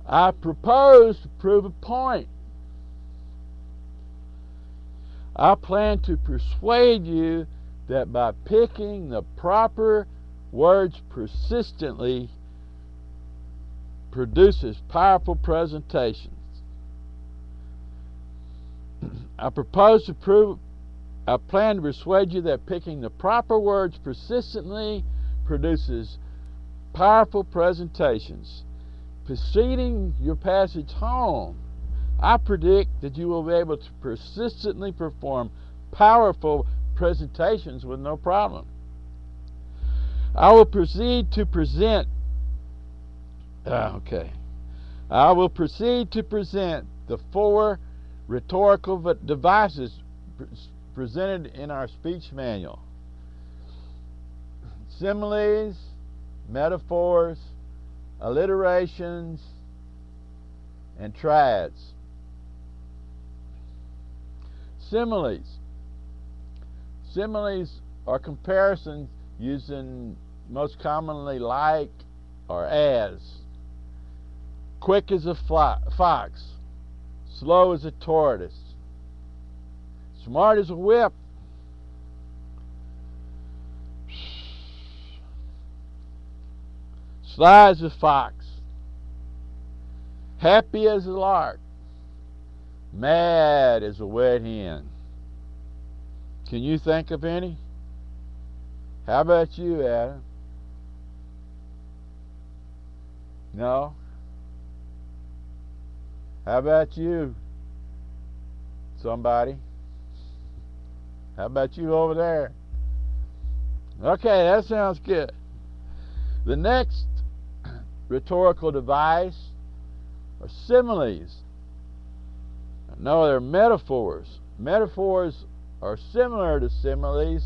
I propose to prove a point. I plan to persuade you that by picking the proper words persistently produces powerful presentations. I plan to persuade you that picking the proper words persistently produces powerful presentations. Proceeding your passage home, I predict that you will be able to persistently perform powerful presentations with no problem. I will proceed to present the 4 rhetorical devices presented in our speech manual: similes, metaphors, alliterations, and triads. Similes. Similes are comparisons using most commonly like or as. Quick as a fox, slow as a tortoise, smart as a whip, sly as a fox, happy as a lark, mad as a wet hen. Can you think of any? How about you, Adam? No? How about you, somebody? How about you over there? Okay, that sounds good. The next rhetorical device are similes. No, they're metaphors. Metaphors are similar to similes,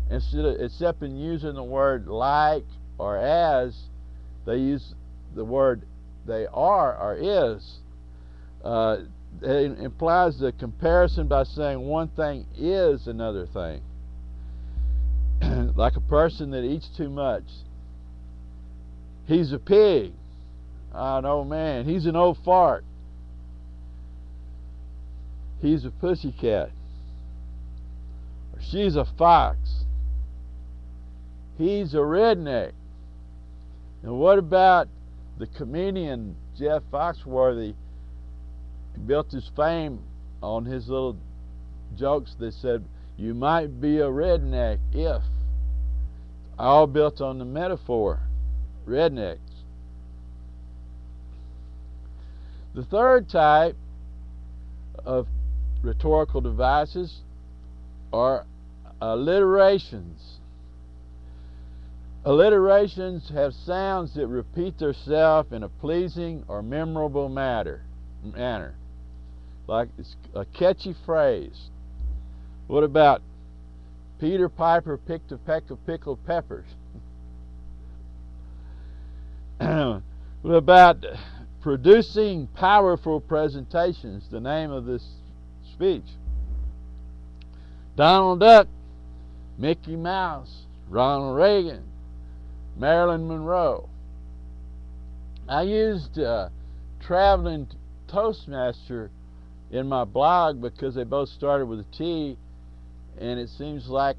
except in using the word like or as, they use the word they are or is. It implies the comparison by saying one thing is another thing. Like a person that eats too much. He's a pig. An old man. He's an old fart. He's a pussycat. Or she's a fox. He's a redneck. And what about the comedian Jeff Foxworthy? He built his fame on his little jokes that said, you might be a redneck if. All built on the metaphor, rednecks. The third type of rhetorical devices are alliterations. Alliterations have sounds that repeat themselves in a pleasing or memorable manner. Like it's a catchy phrase. What about Peter Piper picked a peck of pickled peppers? What about producing powerful presentations? The name of this speech. Donald Duck, Mickey Mouse, Ronald Reagan, Marilyn Monroe. I used traveling Toastmaster in my blog because they both started with a T, and it seems like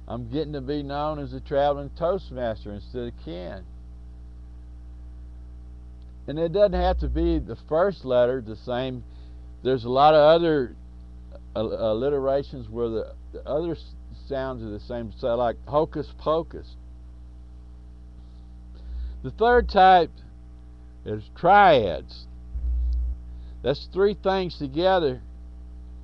I'm getting to be known as a traveling Toastmaster instead of Ken. And it doesn't have to be the first letter the same. There's a lot of other alliterations where the other sounds are the same, so like hocus pocus. The third type is triads. That's 3 things together.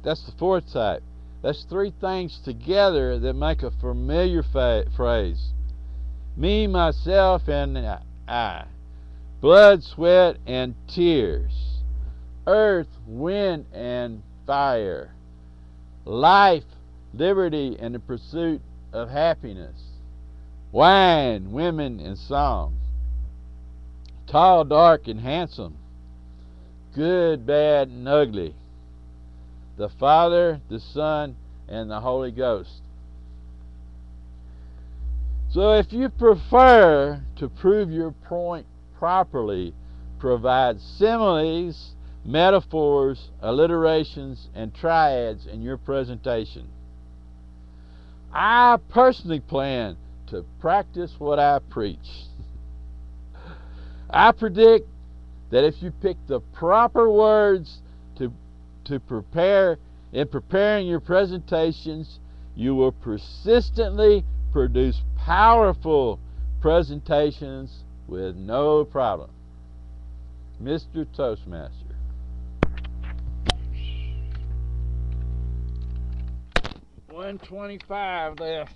That's the fourth type. That's 3 things together that make a familiar phrase. Me, myself, and I. Blood, sweat, and tears. Earth, wind, and fire. Life, liberty, and the pursuit of happiness. Wine, women, and song. Tall, dark, and handsome. Good, bad, and ugly. The Father, the Son, and the Holy Ghost. So if you prefer to prove your point properly provide similes, metaphors, alliterations, and triads in your presentation. I personally plan to practice what I preach. I predict that if you pick the proper words to prepare in preparing your presentations, you will persistently produce powerful presentations with no problem. Mr. Toastmaster. 125 left.